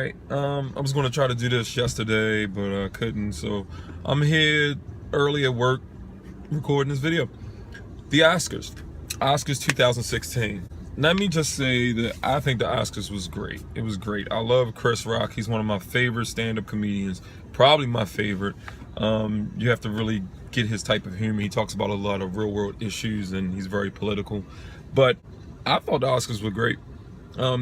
Alright, I was going to try to do this yesterday, but I couldn't, so I'm here early at work recording this video. The Oscars 2016. Let me just say that I think the Oscars was great. It was great. I love Chris Rock. He's one of my favorite stand-up comedians, probably my favorite. You have to really get his type of humor. He talks about a lot of real-world issues, and he's very political. But I thought the Oscars were great.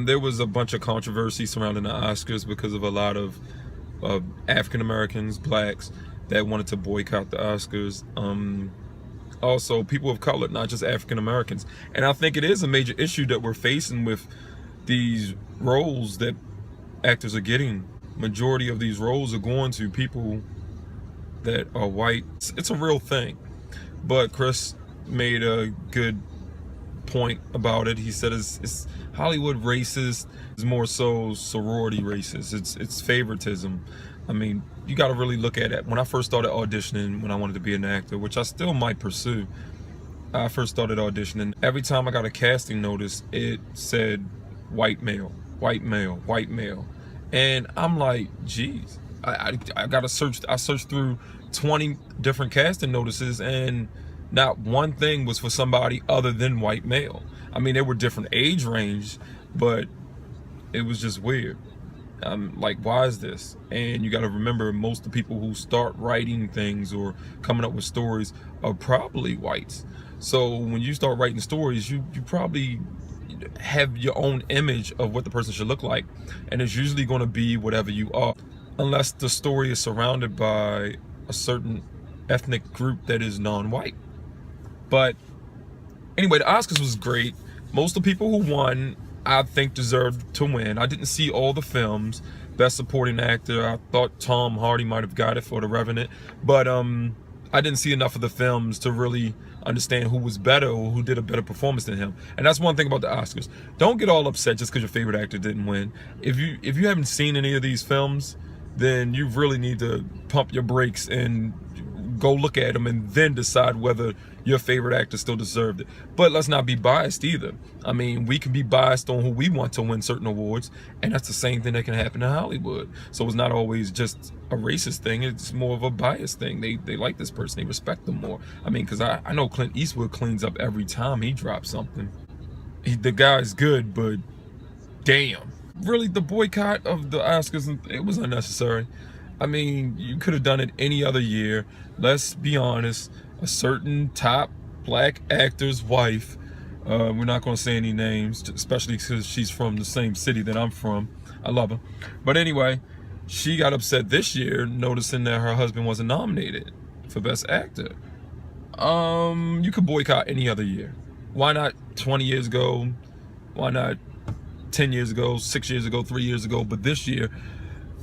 There was a bunch of controversy surrounding the Oscars because of a lot of African Americans, blacks, that wanted to boycott the Oscars. Also, people of color, not just African Americans. And I think it is a major issue that we're facing with these roles that actors are getting. Majority of these roles are going to people that are white. It's a real thing. But Chris made a good point about it. He said it's Hollywood racist. It's more so sorority racist. It's favoritism. I mean, you got to really look at it. When I first started auditioning, when I wanted to be an actor, which I still might pursue, I first started auditioning. Every time I got a casting notice, it said white male, white male, white male. And I'm like, geez, I got to search. I searched through 20 different casting notices, and not one thing was for somebody other than white male. I mean, there were different age range, but it was just weird. Like, why is this? And you got to remember, most of the people who start writing things or coming up with stories are probably whites. So when you start writing stories, you probably have your own image of what the person should look like, and it's usually going to be whatever you are, unless the story is surrounded by a certain ethnic group that is non-white. But anyway, the Oscars was great. Most of the people who won, I think, deserved to win. I didn't see all the films. Best Supporting Actor, I thought Tom Hardy might have got it for The Revenant, but I didn't see enough of the films to really understand who was better or who did a better performance than him. And that's one thing about the Oscars. Don't get all upset just because your favorite actor didn't win. If you haven't seen any of these films, then you really need to pump your brakes and go look at them and then decide whether your favorite actor still deserved it. But let's not be biased either. I mean, we can be biased on who we want to win certain awards, and that's the same thing that can happen in Hollywood. So it's not always just a racist thing, it's more of a bias thing. They like this person, they respect them more. I mean, because I know Clint Eastwood cleans up every time he drops something. The guy's good, but damn. Really, the boycott of the Oscars, it was unnecessary. I mean, you could have done it any other year. Let's be honest, a certain top black actor's wife, we're not going to say any names, especially because she's from the same city that I'm from. I love her. But anyway, she got upset this year noticing that her husband wasn't nominated for Best Actor. You could boycott any other year. Why not 20 years ago? Why not 10 years ago, 6 years ago, 3 years ago, but this year?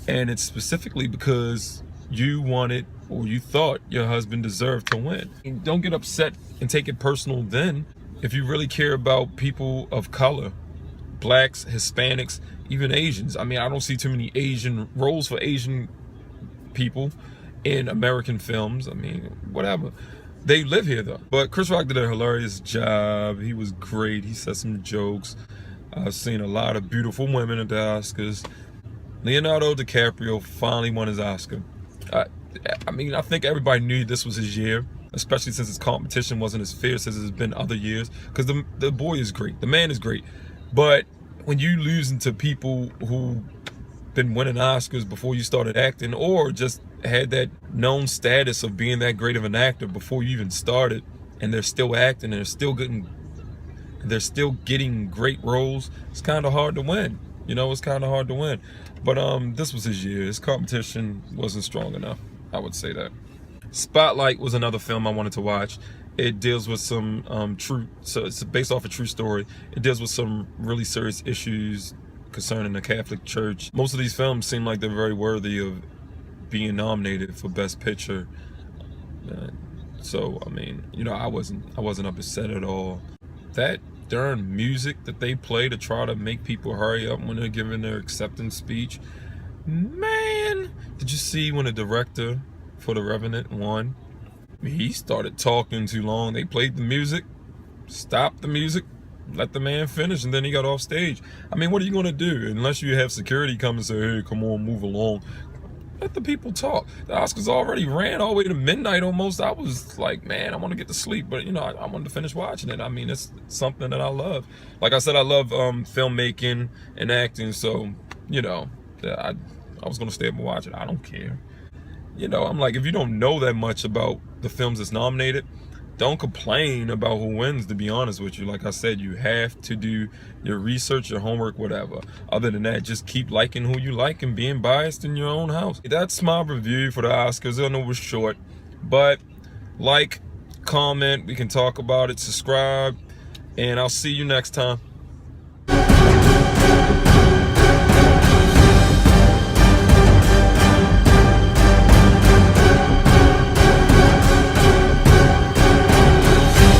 And it's specifically because you wanted, or you thought your husband deserved to win. And don't get upset and take it personal then. If you really care about people of color, blacks, Hispanics, even Asians. I mean, I don't see too many Asian roles for Asian people in American films. I mean, whatever. They live here though. But Chris Rock did a hilarious job. He was great. He said some jokes. I've seen a lot of beautiful women at the Oscars. Leonardo DiCaprio finally won his Oscar. I mean, I think everybody knew this was his year, especially since his competition wasn't as fierce as it's been other years, because the boy is great, the man is great. But when you losing to people who been winning Oscars before you started acting, or just had that known status of being that great of an actor before you even started, and they're still acting and they're still getting great roles, it's kind of hard to win. You know, it's kind of hard to win. But this was his year. His competition wasn't strong enough, I would say that. Spotlight was another film I wanted to watch. It deals with some so it's based off a true story. It deals with some really serious issues concerning the Catholic Church. Most of these films seem like they're very worthy of being nominated for Best Picture. So I mean, you know, I wasn't upset at all. That darn music that they play to try to make people hurry up when they're giving their acceptance speech. Man, did you see when the director for The Revenant won? He started talking too long. They played the music, stopped the music, let the man finish, and then he got off stage. I mean, what are you gonna do unless you have security come and say, hey, come on, move along? Let the people talk. The Oscars already ran all the way to midnight almost. I was like, man, I want to get to sleep, but you know, I wanted to finish watching it. I mean, it's something that I love. Like I said, I love filmmaking and acting, so you know, I was gonna stay up and watch it. I don't care. You know, I'm like, if you don't know that much about the films that's nominated, don't complain about who wins, to be honest with you. Like I said, you have to do your research, your homework, whatever. Other than that, just keep liking who you like and being biased in your own house. That's my review for the Oscars. I know it was short, but like, comment, we can talk about it, subscribe, and I'll see you next time.